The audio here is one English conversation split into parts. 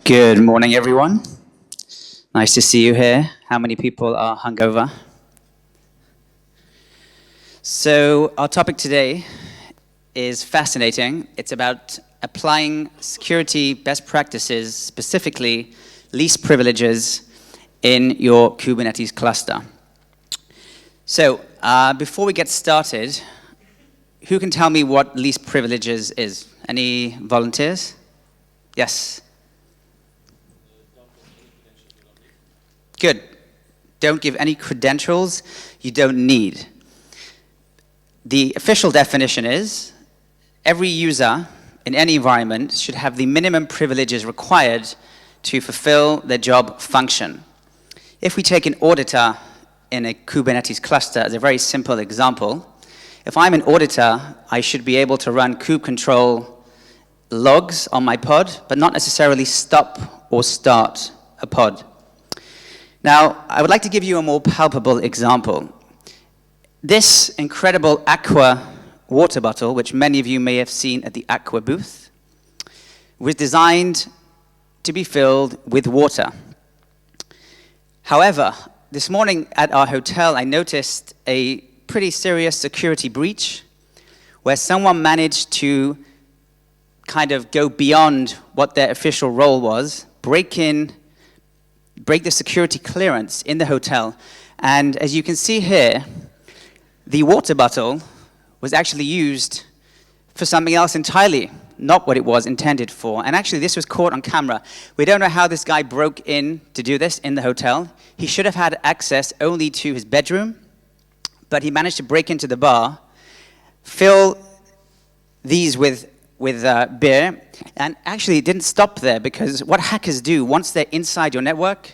Good morning, everyone. Nice to see you here. How many people are hungover? So our topic today is fascinating. It's about applying security best practices, specifically least privileges, in your Kubernetes cluster. So before we get started, who can tell me what least privileges is? Any volunteers? Yes. Good. Don't give any credentials you don't need. The official definition is every user in any environment should have the minimum privileges required to fulfill their job function. If we take an auditor in a Kubernetes cluster as a very simple example, if I'm an auditor, I should be able to run kube control logs on my pod, but not necessarily stop or start a pod. Now, I would like to give you a more palpable example. This incredible Aqua water bottle, which many of you may have seen at the Aqua booth, was designed to be filled with water. However, this morning at our hotel, I noticed a pretty serious security breach where someone managed to kind of go beyond what their official role was, break the security clearance in the hotel. And as you can see here, the water bottle was actually used for something else entirely, not what it was intended for. And actually, this was caught on camera. We don't know how this guy broke in to do this in the hotel. He should have had access only to his bedroom, but he managed to break into the bar, fill these with beer, and actually it didn't stop there, because what hackers do, once they're inside your network,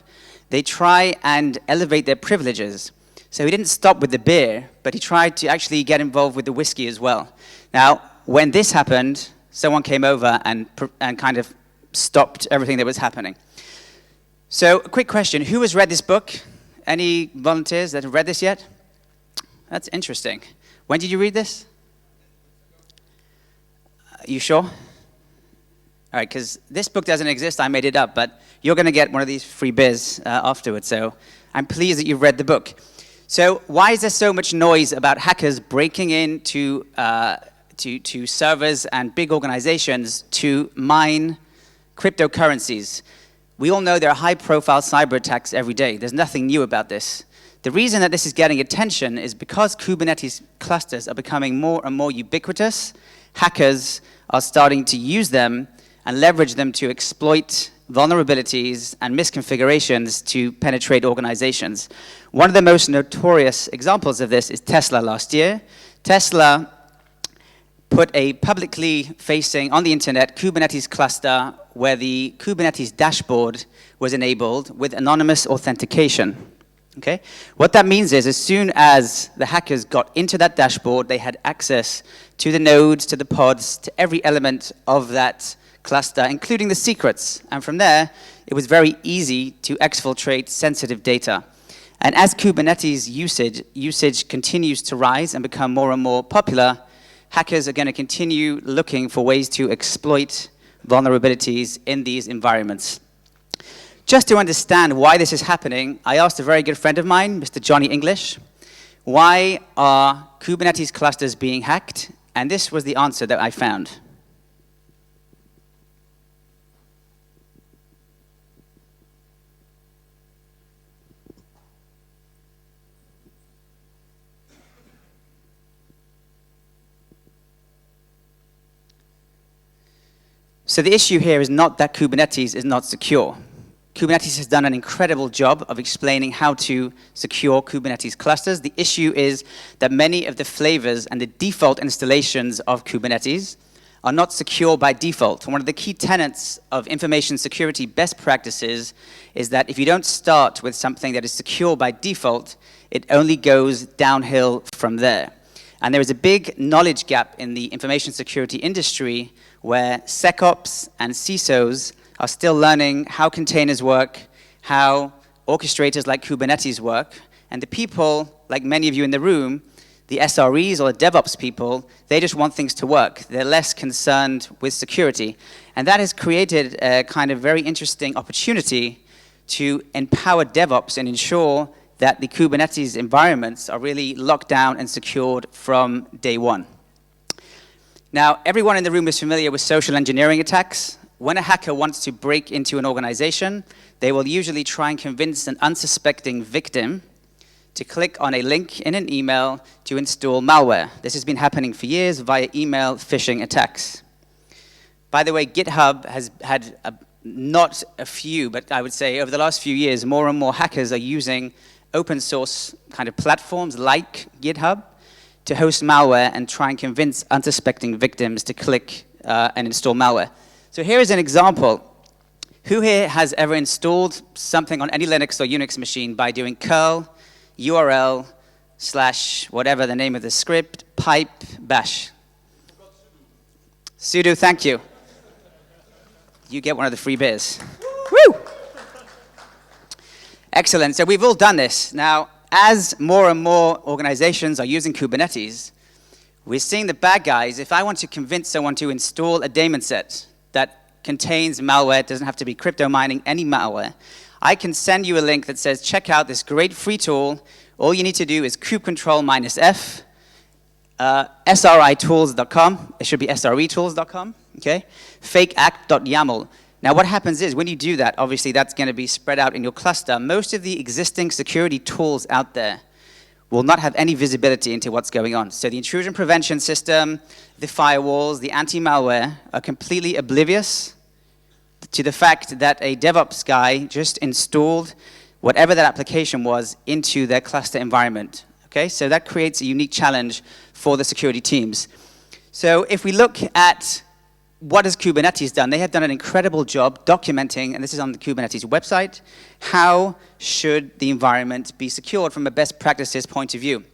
they try and elevate their privileges. So he didn't stop with the beer, but he tried to actually get involved with the whiskey as well. Now, when this happened, someone came over and kind of stopped everything that was happening. So, a quick question, who has read this book? Any volunteers that have read this yet? That's interesting. When did you read this? You sure? All right, because this book doesn't exist, I made it up, but you're going to get one of these free beers afterwards, so I'm pleased that you've read the book. So why is there so much noise about hackers breaking into to servers and big organizations to mine cryptocurrencies? We all know there are high-profile cyber attacks every day. There's nothing new about this. The reason that this is getting attention is because Kubernetes clusters are becoming more and more ubiquitous. Hackers are starting to use them and leverage them to exploit vulnerabilities and misconfigurations to penetrate organizations. One of the most notorious examples of this is Tesla last year. Tesla put a publicly facing, on the internet, Kubernetes cluster where the Kubernetes dashboard was enabled with anonymous authentication. Okay? What that means is as soon as the hackers got into that dashboard, they had access to the nodes, to the pods, to every element of that cluster, including the secrets. And from there, it was very easy to exfiltrate sensitive data. And as Kubernetes usage continues to rise and become more and more popular, hackers are going to continue looking for ways to exploit vulnerabilities in these environments. Just to understand why this is happening, I asked a very good friend of mine, Mr. Johnny English, why are Kubernetes clusters being hacked? And this was the answer that I found. So the issue here is not that Kubernetes is not secure. Kubernetes has done an incredible job of explaining how to secure Kubernetes clusters. The issue is that many of the flavors and the default installations of Kubernetes are not secure by default. One of the key tenets of information security best practices is that if you don't start with something that is secure by default, it only goes downhill from there. And there is a big knowledge gap in the information security industry where SecOps and CISOs are still learning how containers work, how orchestrators like Kubernetes work, and the people, like many of you in the room, The SREs or the DevOps people, they just want things to work. They're less concerned with security. And that has created a kind of very interesting opportunity to empower DevOps and ensure that the Kubernetes environments are really locked down and secured from day one. Now, everyone in the room is familiar with social engineering attacks. When a hacker wants to break into an organization, they will usually try and convince an unsuspecting victim to click on a link in an email to install malware. This has been happening for years via email phishing attacks. By the way, GitHub has had not a few, but I would say over the last few years, more and more hackers are using open source kind of platforms like GitHub to host malware and try and convince unsuspecting victims to click and install malware. So here is an example. Who here has ever installed something on any Linux or Unix machine by doing curl URL / whatever the name of the script, pipe bash? Sudo, thank you. You get one of the free beers. Woo! Excellent. So we've all done this. Now, as more and more organizations are using Kubernetes, we're seeing the bad guys. If I want to convince someone to install a daemon set that contains malware, it doesn't have to be crypto mining, any malware, I can send you a link that says, check out this great free tool. All you need to do is kubectl -f, sritools.com. It should be sretools.com, okay? fakeact.yaml. Now, what happens is, when you do that, obviously that's going to be spread out in your cluster. Most of the existing security tools out there will not have any visibility into what's going on. So the intrusion prevention system, the firewalls, the anti-malware are completely oblivious to the fact that a DevOps guy just installed whatever that application was into their cluster environment. Okay, so that creates a unique challenge for the security teams. So if we look at what has Kubernetes done, they have done an incredible job documenting, and this is on the Kubernetes website, how should the environment be secured from a best practices point of view.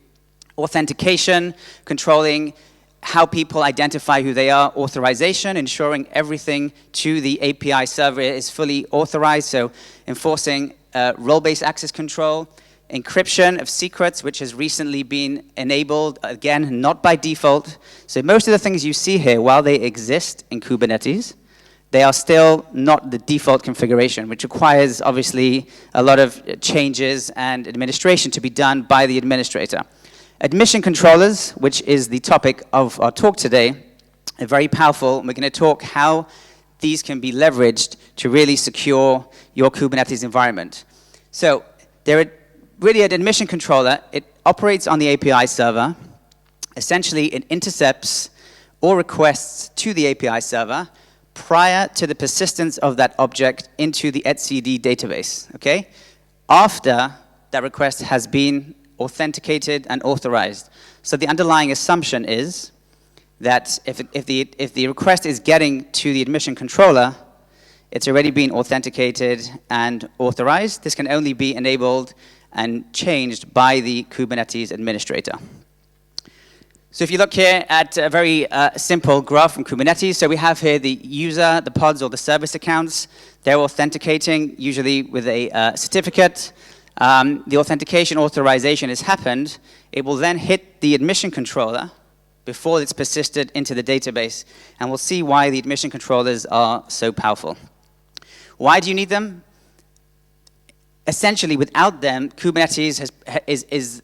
Authentication, controlling how people identify who they are, authorization, ensuring everything to the API server is fully authorized, so enforcing role-based access control, encryption of secrets, which has recently been enabled, again, not by default. So most of the things you see here, while they exist in Kubernetes, they are still not the default configuration, which requires, obviously, a lot of changes and administration to be done by the administrator. Admission controllers, which is the topic of our talk today, are very powerful. We're going to talk how these can be leveraged to really secure your Kubernetes environment. So there are really an admission controller. It operates on the API server. Essentially, it intercepts all requests to the API server prior to the persistence of that object into the etcd database, okay? After that request has been authenticated and authorized. So the underlying assumption is that if the request is getting to the admission controller, it's already been authenticated and authorized. This can only be enabled and changed by the Kubernetes administrator. So if you look here at a very simple graph from Kubernetes, so we have here the user, the pods, or the service accounts. They're authenticating, usually with a certificate. The authentication authorization has happened. It will then hit the admission controller before it's persisted into the database. And we'll see why the admission controllers are so powerful. Why do you need them? Essentially, without them, Kubernetes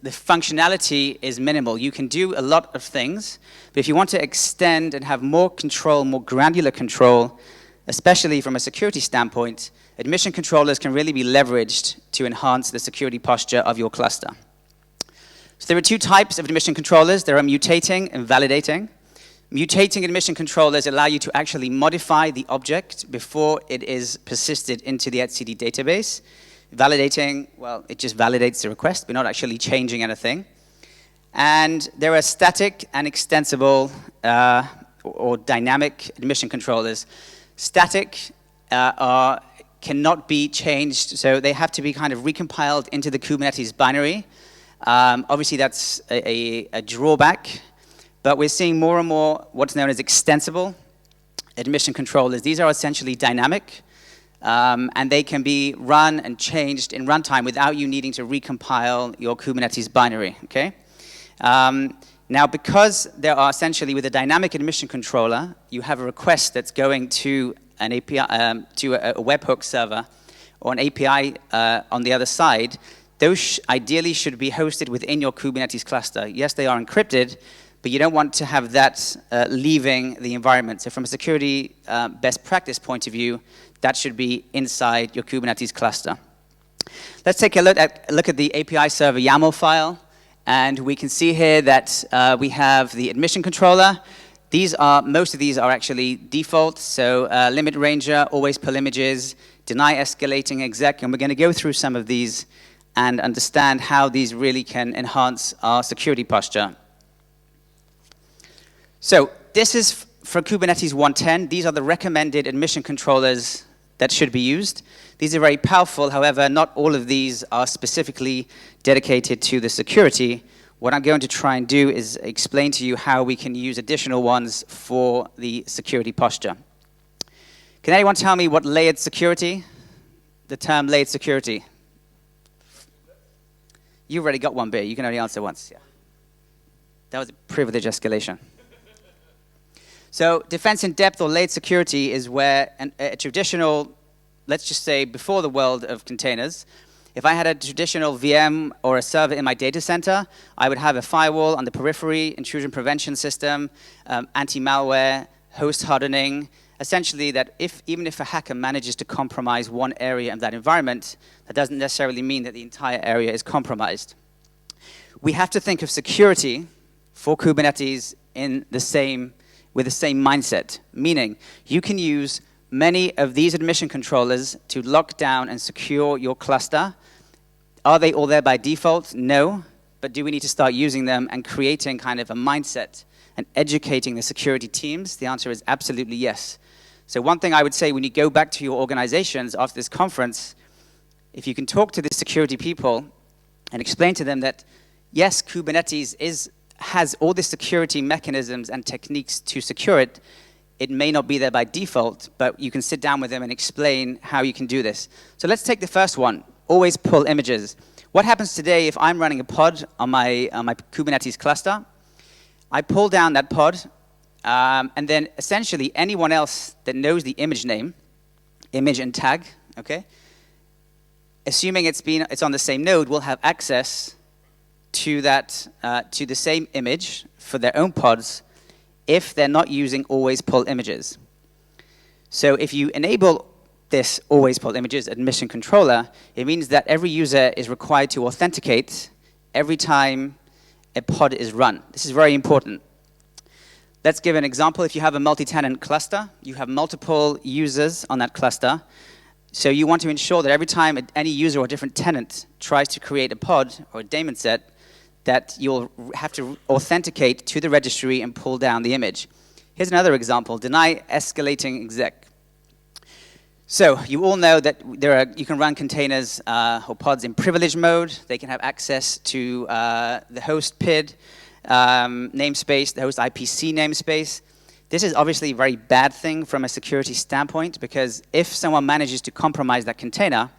the functionality is minimal. You can do a lot of things, but if you want to extend and have more control, more granular control, especially from a security standpoint, admission controllers can really be leveraged to enhance the security posture of your cluster. So there are two types of admission controllers. There are mutating and validating. Mutating admission controllers allow you to actually modify the object before it is persisted into the etcd database. Validating, well, it just validates the request. We're not actually changing anything. And there are static and extensible or dynamic admission controllers. Static cannot be changed, so they have to be kind of recompiled into the Kubernetes binary. Obviously, that's a drawback, but we're seeing more and more what's known as extensible admission controllers. These are essentially dynamic. And they can be run and changed in runtime without you needing to recompile your Kubernetes binary, okay? Now, because there are essentially, with a dynamic admission controller, you have a request that's going to an API, to a webhook server, or an API on the other side, those ideally should be hosted within your Kubernetes cluster. Yes, they are encrypted, but you don't want to have that leaving the environment. So from a security best practice point of view, that should be inside your Kubernetes cluster. Let's take a look at the API server YAML file. And we can see here that we have the admission controller. Most of these are actually default, so limit ranger, always pull images, deny escalating exec, and we're going to go through some of these and understand how these really can enhance our security posture. So this is for Kubernetes 1.10. These are the recommended admission controllers that should be used. These are very powerful. However, not all of these are specifically dedicated to the security. What I'm going to try and do is explain to you how we can use additional ones for the security posture. Can anyone tell me what layered security? The term layered security. You've already got one bit. You can only answer once. Yeah. That was a privilege escalation. So defense in depth or layered security is where a traditional, let's just say before the world of containers, if I had a traditional VM or a server in my data center, I would have a firewall on the periphery, intrusion prevention system, anti-malware, host hardening, essentially that even if a hacker manages to compromise one area of that environment, that doesn't necessarily mean that the entire area is compromised. We have to think of security for Kubernetes with the same mindset, meaning you can use many of these admission controllers to lock down and secure your cluster. Are they all there by default? No. But do we need to start using them and creating kind of a mindset and educating the security teams? The answer is absolutely yes. So one thing I would say when you go back to your organizations after this conference, if you can talk to the security people and explain to them that, yes, Kubernetes has all the security mechanisms and techniques to secure it. It may not be there by default, but you can sit down with them and explain how you can do this. So let's take the first one, always pull images. What happens today if I'm running a pod on my Kubernetes cluster? I pull down that pod, and then essentially anyone else that knows the image name, image and tag, okay, assuming it's on the same node, will have access to the same image for their own pods if they're not using always pull images. So if you enable this always pull images admission controller, it means that every user is required to authenticate every time a pod is run. This is very important. Let's give an example. If you have a multi-tenant cluster, you have multiple users on that cluster. So you want to ensure that every time any user or different tenant tries to create a pod or a daemon set, that you'll have to authenticate to the registry and pull down the image. Here's another example, deny escalating exec. So you all know that you can run containers or pods in privilege mode. They can have access to the host PID namespace, the host IPC namespace. This is obviously a very bad thing from a security standpoint, because if someone manages to compromise that container,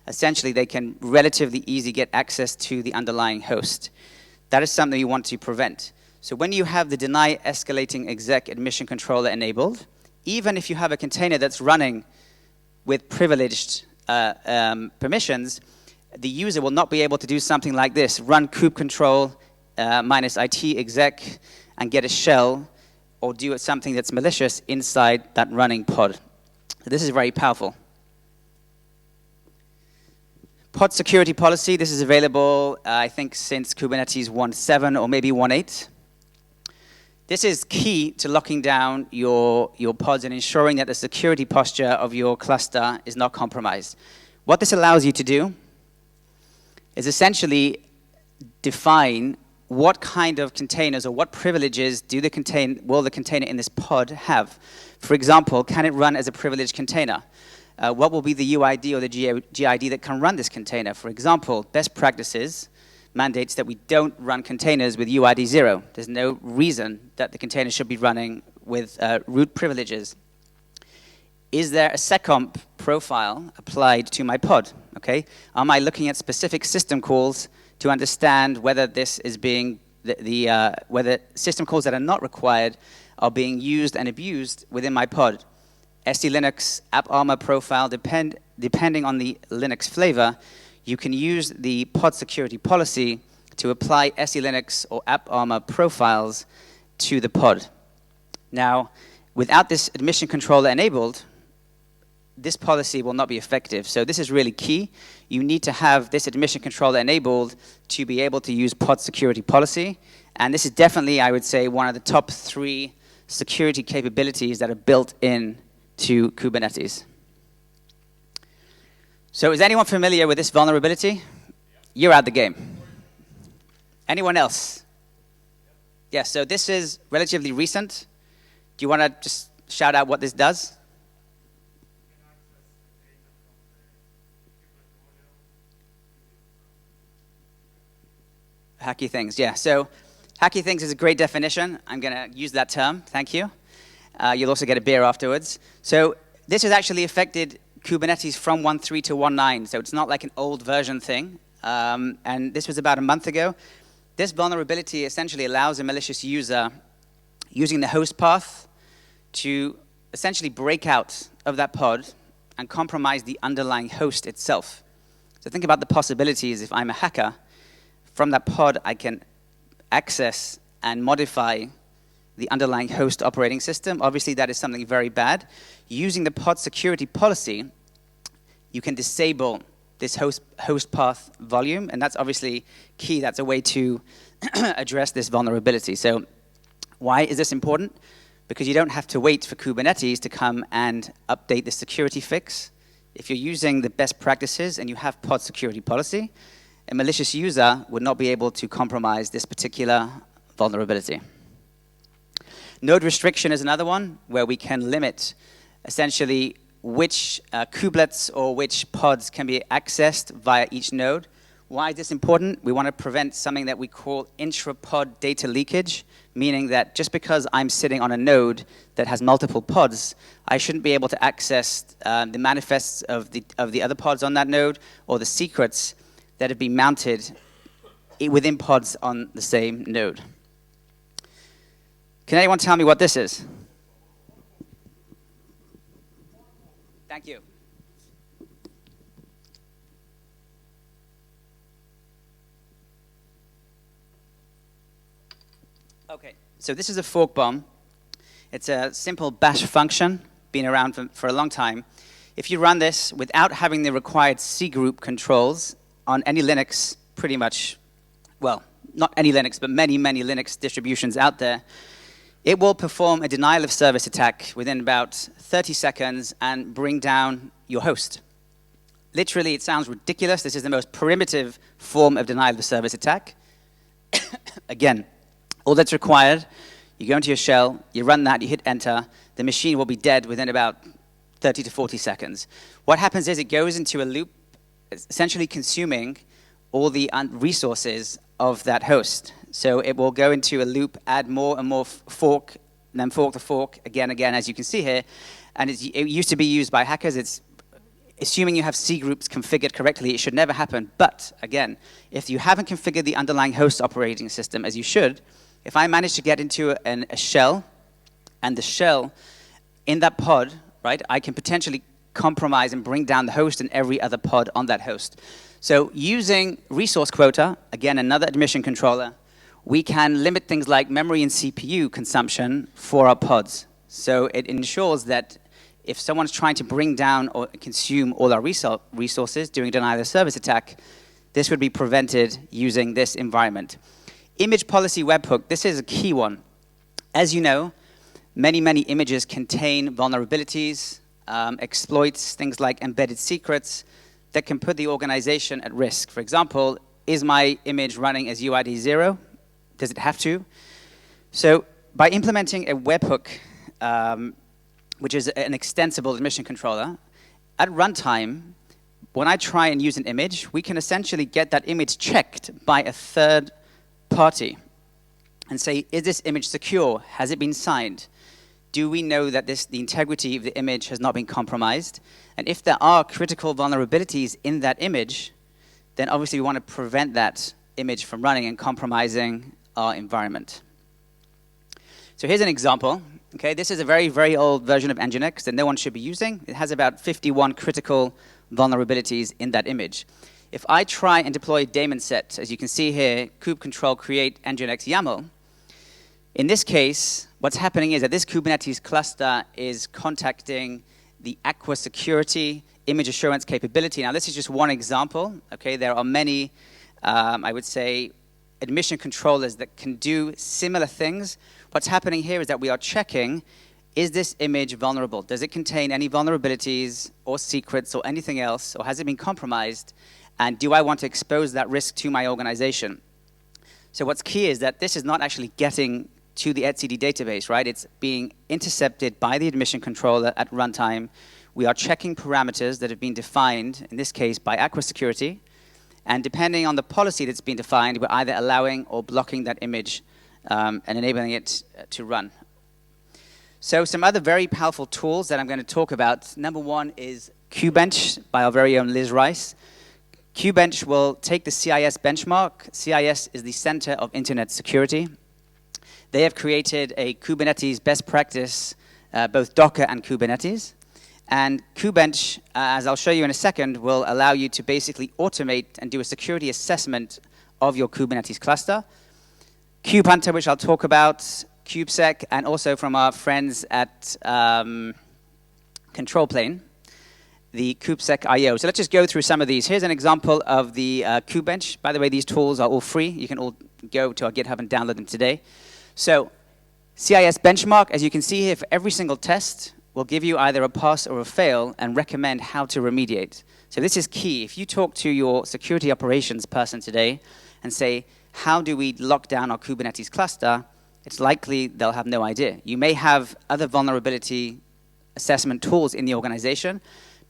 essentially they can relatively easily get access to the underlying host. That is something you want to prevent. So when you have the deny escalating exec admission controller enabled, even if you have a container that's running with privileged permissions, the user will not be able to do something like this, run kube control minus IT exec and get a shell, or do something that's malicious inside that running pod. So this is very powerful. Pod security policy, this is available, I think, since Kubernetes 1.7 or maybe 1.8. This is key to locking down your pods and ensuring that the security posture of your cluster is not compromised. What this allows you to do is essentially define what kind of containers or what privileges will the container in this pod have. For example, can it run as a privileged container? What will be the UID or the GID that can run this container? For example, best practices mandates that we don't run containers with UID 0. There's no reason that the container should be running with root privileges. Is there a seccomp profile applied to my pod? Okay, am I looking at specific system calls to understand whether this is being where the system calls that are not required are being used and abused within my pod. SD Linux, AppArmor profile, depending on the Linux flavor, you can use the pod security policy to apply SD Linux or AppArmor profiles to the pod. Now, without this admission controller enabled, this policy will not be effective. So this is really key. You need to have this admission controller enabled to be able to use pod security policy. And this is definitely, I would say, one of the top 3 security capabilities that are built in to Kubernetes. So is anyone familiar with this vulnerability? You're out the game. Anyone else? Yeah, so this is relatively recent. Do you want to just shout out what this does? Hackie things, yeah. So Hackie things is a great definition. I'm going to use that term. Thank you. You'll also get a beer afterwards. So this has actually affected Kubernetes from 1.3 to 1.9. So it's not like an old version thing. And this was about a month ago. This vulnerability essentially allows a malicious user using the host path to essentially break out of that pod and compromise the underlying host itself. So think about the possibilities. If I'm a hacker, from that pod, I can access and modify the underlying host operating system. Obviously, that is something very bad. Using the pod security policy, you can disable this host path volume, and that's obviously key. That's a way to address this vulnerability. So why is this important? Because you don't have to wait for Kubernetes to come and update the security fix. If you're using the best practices and you have pod security policy, a malicious user would not be able to compromise this particular vulnerability. Node restriction is another one where we can limit essentially which kubelets or which pods can be accessed via each node. Why is this important? We want to prevent something that we call intra-pod data leakage, meaning that just because I'm sitting on a node that has multiple pods, I shouldn't be able to access the manifests of the other pods on that node or the secrets that have been mounted within pods on the same node. Can anyone tell me what this is? Thank you. Okay, so this is a fork bomb. It's a simple bash function, been around for a long time. If you run this without having the required C group controls on any Linux, pretty much, well, not any Linux, but many, many Linux distributions out there, it will perform a denial of service attack within about 30 seconds and bring down your host. Literally, it sounds ridiculous. This is the most primitive form of denial of service attack. Again, all that's required, you go into your shell, you run that, you hit enter, the machine will be dead within about 30 to 40 seconds. What happens is it goes into a loop, essentially consuming all the resources of that host. So it will go into a loop, add more and more fork, and then fork to fork, again, as you can see here. And it used to be used by hackers. It's assuming you have C groups configured correctly, it should never happen. But again, if you haven't configured the underlying host operating system as you should, if I manage to get into a shell, and the shell in that pod, right, I can potentially compromise and bring down the host and every other pod on that host. So using resource quota, again, another admission controller, we can limit things like memory and CPU consumption for our pods. So it ensures that if someone's trying to bring down or consume all our resources during denial of service attack, this would be prevented using this environment. Image policy webhook, this is a key one. As you know, many, many images contain vulnerabilities, exploits, things like embedded secrets that can put the organization at risk. For example, is my image running as UID 0? Does it have to? So by implementing a webhook, which is an extensible admission controller, at runtime, when I try and use an image, we can essentially get that image checked by a third party and say, is this image secure? Has it been signed? Do we know that the integrity of the image has not been compromised? And if there are critical vulnerabilities in that image, then obviously we want to prevent that image from running and compromising our environment. So here's an example. Okay, this is a very, very old version of Nginx that no one should be using. It has about 51 critical vulnerabilities in that image. If I try and deploy daemon set, as you can see here, kube control create Nginx YAML, in this case, what's happening is that this Kubernetes cluster is contacting the Aqua Security image assurance capability. Now, this is just one example. Okay, there are many, I would say, admission controllers that can do similar things. What's happening here is that we are checking, is this image vulnerable? Does it contain any vulnerabilities or secrets or anything else, or has it been compromised? And do I want to expose that risk to my organization? So what's key is that this is not actually getting to the etcd database, right? It's being intercepted by the admission controller at runtime. We are checking parameters that have been defined, in this case, by Aqua Security. And depending on the policy that's been defined, we're either allowing or blocking that image and enabling it to run. So some other very powerful tools that I'm going to talk about. Number one is QBench by our very own Liz Rice. QBench will take the CIS benchmark. CIS is the Center of Internet Security. They have created a Kubernetes best practice, both Docker and Kubernetes. And QBench, as I'll show you in a second, will allow you to basically automate and do a security assessment of your Kubernetes cluster. KubeHunter, which I'll talk about, KubeSec, and also from our friends at Control Plane, the KubeSec IO. So let's just go through some of these. Here's an example of the QBench. By the way, these tools are all free. You can all go to our GitHub and download them today. So CIS Benchmark, as you can see here, for every single test, will give you either a pass or a fail and recommend how to remediate. So this is key. If you talk to your security operations person today and say, how do we lock down our Kubernetes cluster, it's likely they'll have no idea. You may have other vulnerability assessment tools in the organization,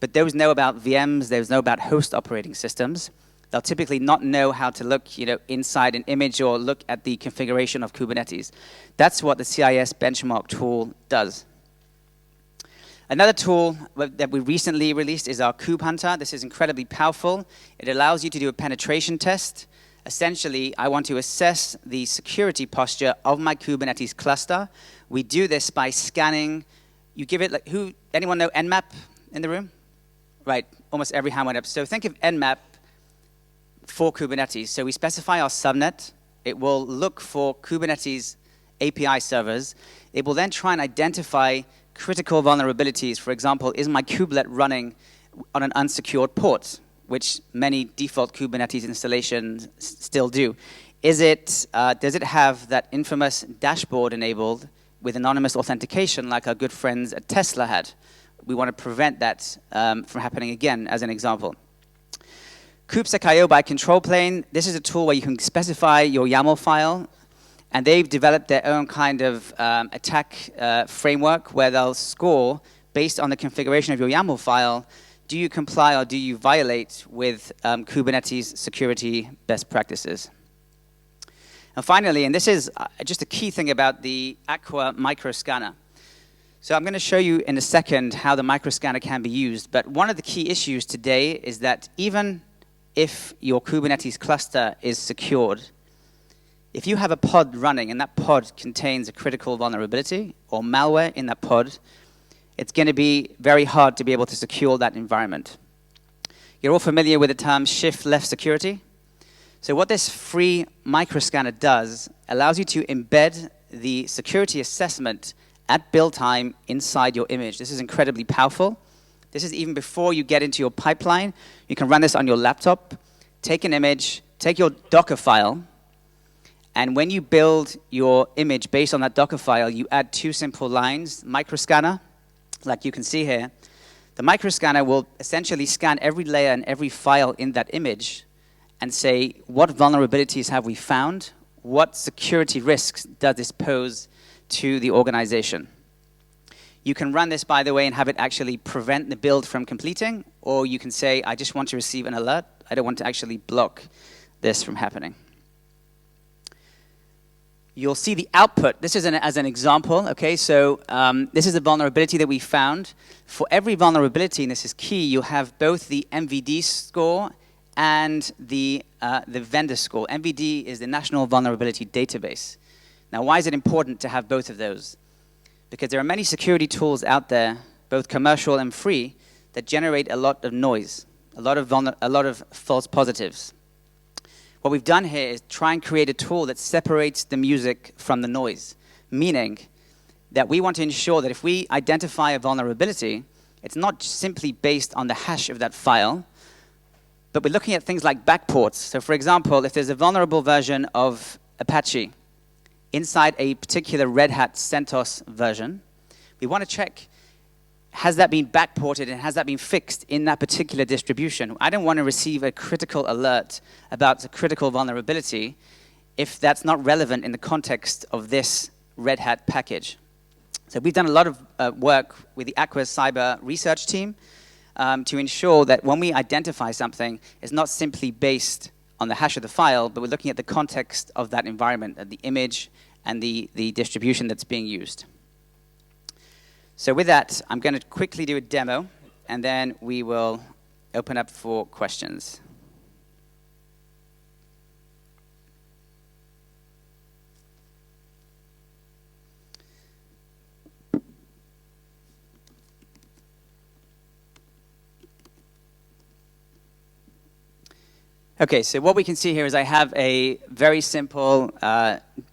but those know about VMs, those know about host operating systems. They'll typically not know how to look, inside an image or look at the configuration of Kubernetes. That's what the CIS benchmark tool does. Another tool that we recently released is our KubeHunter. This is incredibly powerful. It allows you to do a penetration test. Essentially, I want to assess the security posture of my Kubernetes cluster. We do this by scanning. You give it, anyone know Nmap in the room? Right, almost every hand went up. So think of Nmap for Kubernetes. So we specify our subnet. It will look for Kubernetes API servers. It will then try and identify critical vulnerabilities. For example, is my kubelet running on an unsecured port, which many default Kubernetes installations still do? Does it have that infamous dashboard enabled with anonymous authentication like our good friends at Tesla had? We want to prevent that from happening again, as an example. KubeSec.io by Control Plane. This is a tool where you can specify your YAML file, and they've developed their own kind of attack framework where they'll score based on the configuration of your YAML file. Do you comply or do you violate with Kubernetes security best practices? And finally, and this is just a key thing about the Aqua microscanner. So I'm going to show you in a second how the microscanner can be used, but one of the key issues today is that even if your Kubernetes cluster is secured, if you have a pod running and that pod contains a critical vulnerability or malware in that pod, it's going to be very hard to be able to secure that environment. You're all familiar with the term shift left security. So what this free microscanner does allows you to embed the security assessment at build time inside your image. This is incredibly powerful. This is even before you get into your pipeline. You can run this on your laptop, take an image, take your Docker file, and when you build your image based on that Docker file, you add two simple lines, microscanner, like you can see here. The microscanner will essentially scan every layer and every file in that image and say, what vulnerabilities have we found? What security risks does this pose to the organization? You can run this, by the way, and have it actually prevent the build from completing, or you can say, I just want to receive an alert. I don't want to actually block this from happening. You'll see the output. This is as an example, okay? So this is a vulnerability that we found. For every vulnerability, and this is key, you'll have both the MVD score and the vendor score. NVD is the National Vulnerability Database. Now, why is it important to have both of those? Because there are many security tools out there, both commercial and free, that generate a lot of noise, a lot of false positives. What we've done here is try and create a tool that separates the music from the noise, meaning that we want to ensure that if we identify a vulnerability, it's not simply based on the hash of that file, but we're looking at things like backports. So for example, if there's a vulnerable version of Apache inside a particular Red Hat CentOS version, we want to check, has that been backported and has that been fixed in that particular distribution? I don't want to receive a critical alert about a critical vulnerability if that's not relevant in the context of this Red Hat package. So we've done a lot of work with the Aqua Cyber research team to ensure that when we identify something, it's not simply based on the hash of the file, but we're looking at the context of that environment, the image and the distribution that's being used. So with that, I'm going to quickly do a demo, and then we will open up for questions. Okay, so what we can see here is I have a very simple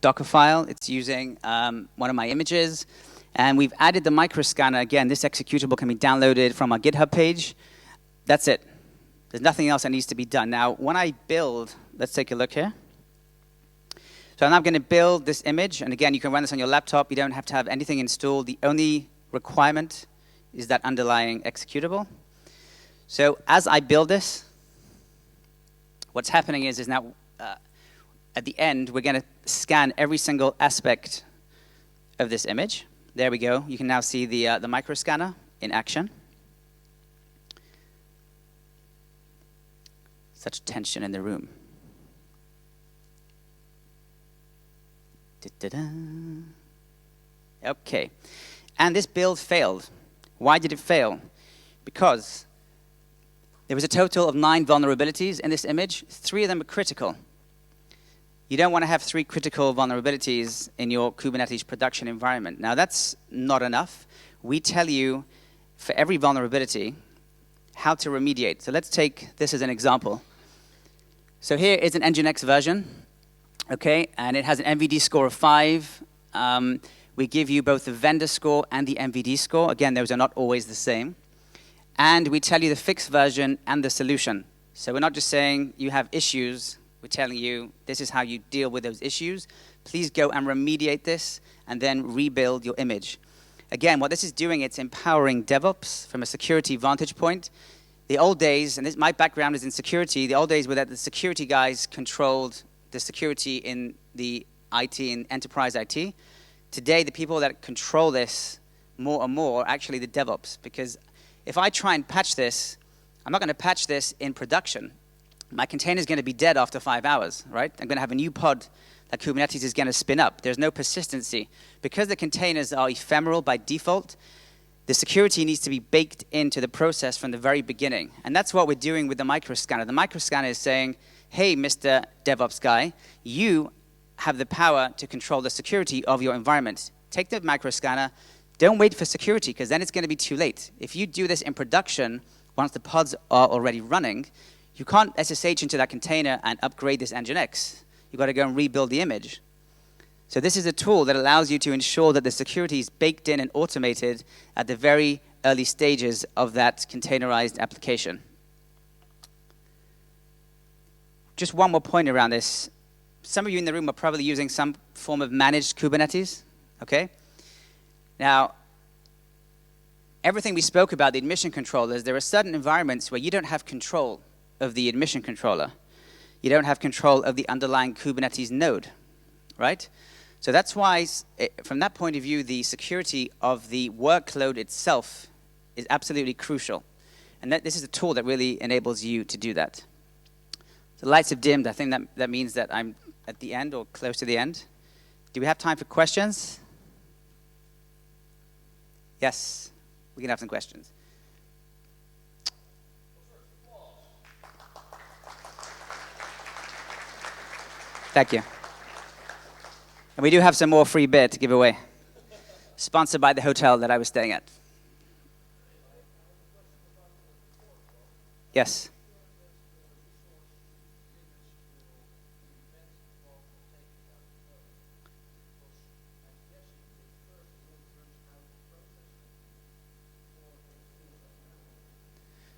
Docker file. It's using one of my images. And we've added the microscanner. Again, this executable can be downloaded from our GitHub page. That's it. There's nothing else that needs to be done. Now, when I build, let's take a look here. So I'm now going to build this image. And again, you can run this on your laptop. You don't have to have anything installed. The only requirement is that underlying executable. So as I build this, what's happening is now at the end, we're going to scan every single aspect of this image. There we go. You can now see the microscanner in action. Such tension in the room. Okay. And this build failed. Why did it fail? Because there was a total of 9 vulnerabilities in this image. 3 of them are critical. You don't want to have 3 critical vulnerabilities in your Kubernetes production environment. Now, that's not enough. We tell you, for every vulnerability, how to remediate. So let's take this as an example. So here is an Nginx version, okay, and it has an MVD score of 5. We give you both the vendor score and the MVD score. Again, those are not always the same. And we tell you the fixed version and the solution. So we're not just saying you have issues. We're telling you this is how you deal with those issues. Please go and remediate this and then rebuild your image. Again, what this is doing, it's empowering DevOps from a security vantage point. The old days, and my background is in security, the old days were that the security guys controlled the security in the IT and enterprise IT. Today, the people that control this more and more are actually the DevOps, because if I try and patch this, I'm not going to patch this in production. My container is going to be dead after 5 hours, right? I'm going to have a new pod that Kubernetes is going to spin up. There's no persistency. Because the containers are ephemeral by default, the security needs to be baked into the process from the very beginning. And that's what we're doing with the microscanner. The microscanner is saying, hey, Mr. DevOps guy, you have the power to control the security of your environment. Take the microscanner. Don't wait for security, because then it's going to be too late. If you do this in production, once the pods are already running, you can't SSH into that container and upgrade this Nginx. You've got to go and rebuild the image. So this is a tool that allows you to ensure that the security is baked in and automated at the very early stages of that containerized application. Just one more point around this. Some of you in the room are probably using some form of managed Kubernetes, okay? Now, everything we spoke about, the admission controllers, there are certain environments where you don't have control of the admission controller. You don't have control of the underlying Kubernetes node, right? So that's why, from that point of view, the security of the workload itself is absolutely crucial. And this is a tool that really enables you to do that. The lights have dimmed. I think that means that I'm at the end or close to the end. Do we have time for questions? Yes, we can have some questions. Thank you. And we do have some more free beer to give away. Sponsored by the hotel that I was staying at. Yes.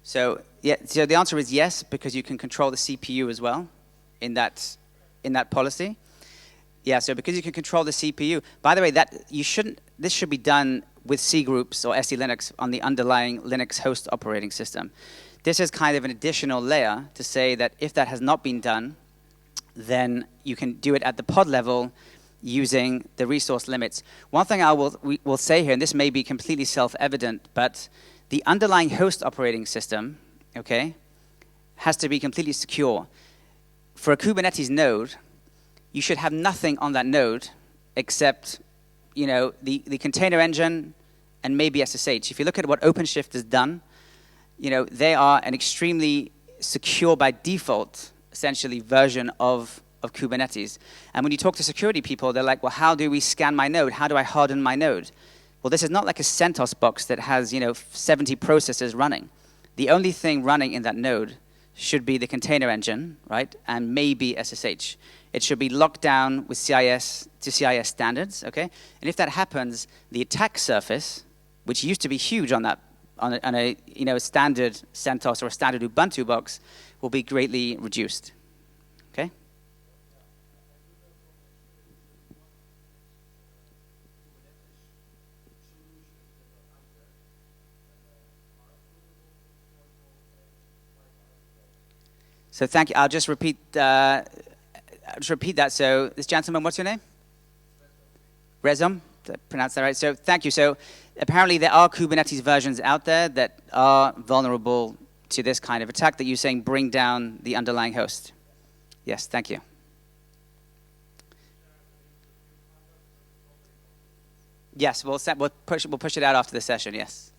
So yeah, so the answer is yes, because you can control the CPU as well in that policy. Yeah, so because you can control the CPU. By the way, this should be done with C groups or SE Linux on the underlying Linux host operating system. This is kind of an additional layer to say that if that has not been done, then you can do it at the pod level using the resource limits. One thing we will say here, and this may be completely self-evident, but the underlying host operating system, okay, has to be completely secure. For a Kubernetes node, you should have nothing on that node except, the container engine and maybe SSH. If you look at what OpenShift has done, they are an extremely secure by default, essentially, version of Kubernetes. And when you talk to security people, they're like, well, how do we scan my node? How do I harden my node? Well, this is not like a CentOS box that has, 70 processes running. The only thing running in that node should be the container engine, right? And maybe SSH. It should be locked down with CIS to CIS standards, okay? And if that happens, the attack surface, which used to be huge on a standard CentOS or a standard Ubuntu box, will be greatly reduced, okay? So thank you. I'll just repeat that. So this gentleman, what's your name? Rezom. Did I pronounce that right? So thank you. So apparently there are Kubernetes versions out there that are vulnerable to this kind of attack that you're saying bring down the underlying host. Yes, thank you. Yes, we'll push it out after the session, yes.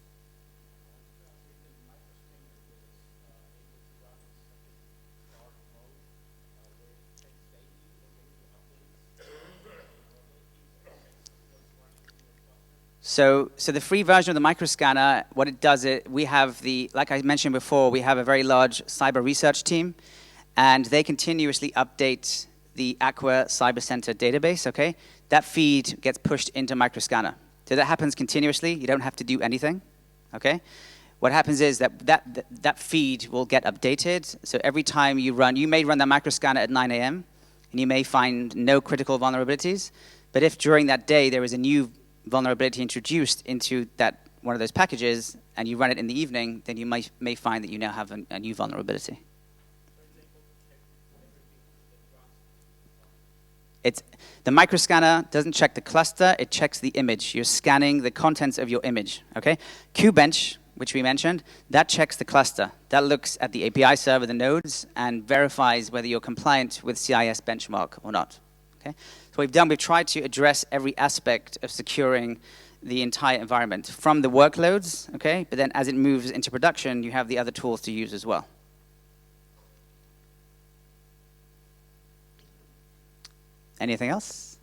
So the free version of the microscanner, what it does, we have like I mentioned before, we have a very large cyber research team, and they continuously update the Aqua Cyber Center database, okay? That feed gets pushed into microscanner. So that happens continuously. You don't have to do anything, okay? What happens is that feed will get updated. So every time you may run that microscanner at 9 a.m., and you may find no critical vulnerabilities. But if during that day there is a new vulnerability introduced into one of those packages, and you run it in the evening, then you may find that you now have a new vulnerability. The microscanner doesn't check the cluster, it checks the image. You're scanning the contents of your image, okay? QBench, which we mentioned, that checks the cluster. That looks at the API server, the nodes, and verifies whether you're compliant with CIS Benchmark or not, okay? So we've tried to address every aspect of securing the entire environment from the workloads, okay? But then as it moves into production, you have the other tools to use as well. Anything else?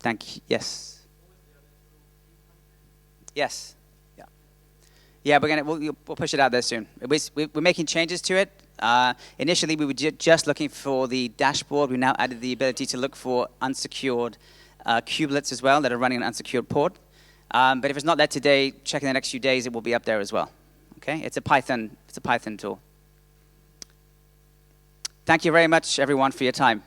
Thank you. Yes. Yes. Yeah. Yeah, we'll push it out there soon. We're making changes to it. Initially, we were just looking for the dashboard. We now added the ability to look for unsecured kubelets as well that are running an unsecured port. But if it's not there today, check in the next few days, it will be up there as well. Okay? It's a Python tool. Thank you very much, everyone, for your time.